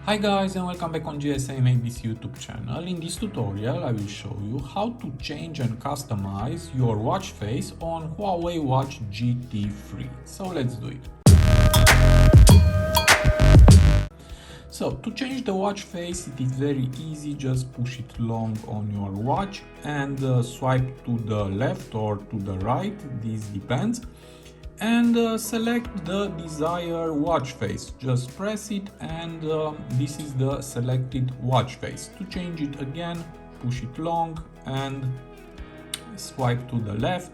Hi guys and welcome back on GSM-ABC YouTube channel. In this tutorial I will show you how to change and customize your watch face on Huawei Watch GT 3. So let's do it. So to change the watch face, it is very easy. Just push it long on your watch and swipe to the left or to the right, this depends, and select the desired watch face. Just press it and this is the selected watch face. To change it again, push it long and swipe to the left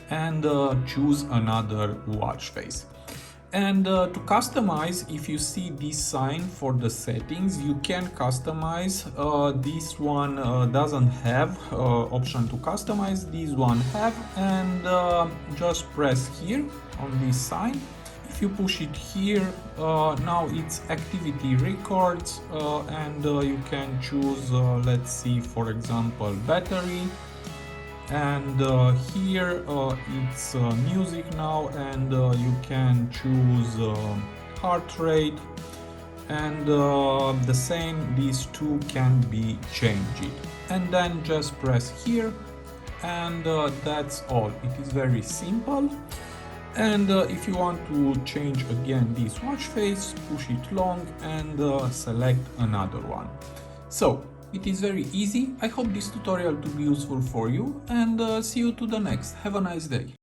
and choose another watch face. And to customize, if you see this sign for the settings, you can customize. This one doesn't have option to customize, this one have, and just press here on this sign. If you push it here, now it's activity records, and you can choose, let's see, for example, battery. And here it's music now, and you can choose heart rate, and the same, these two can be changed, and then just press here, and that's all. It is very simple. And if you want to change again this watch face, push it long and select another one. So it is very easy. I hope this tutorial to be useful for you, and see you to the next. Have a nice day.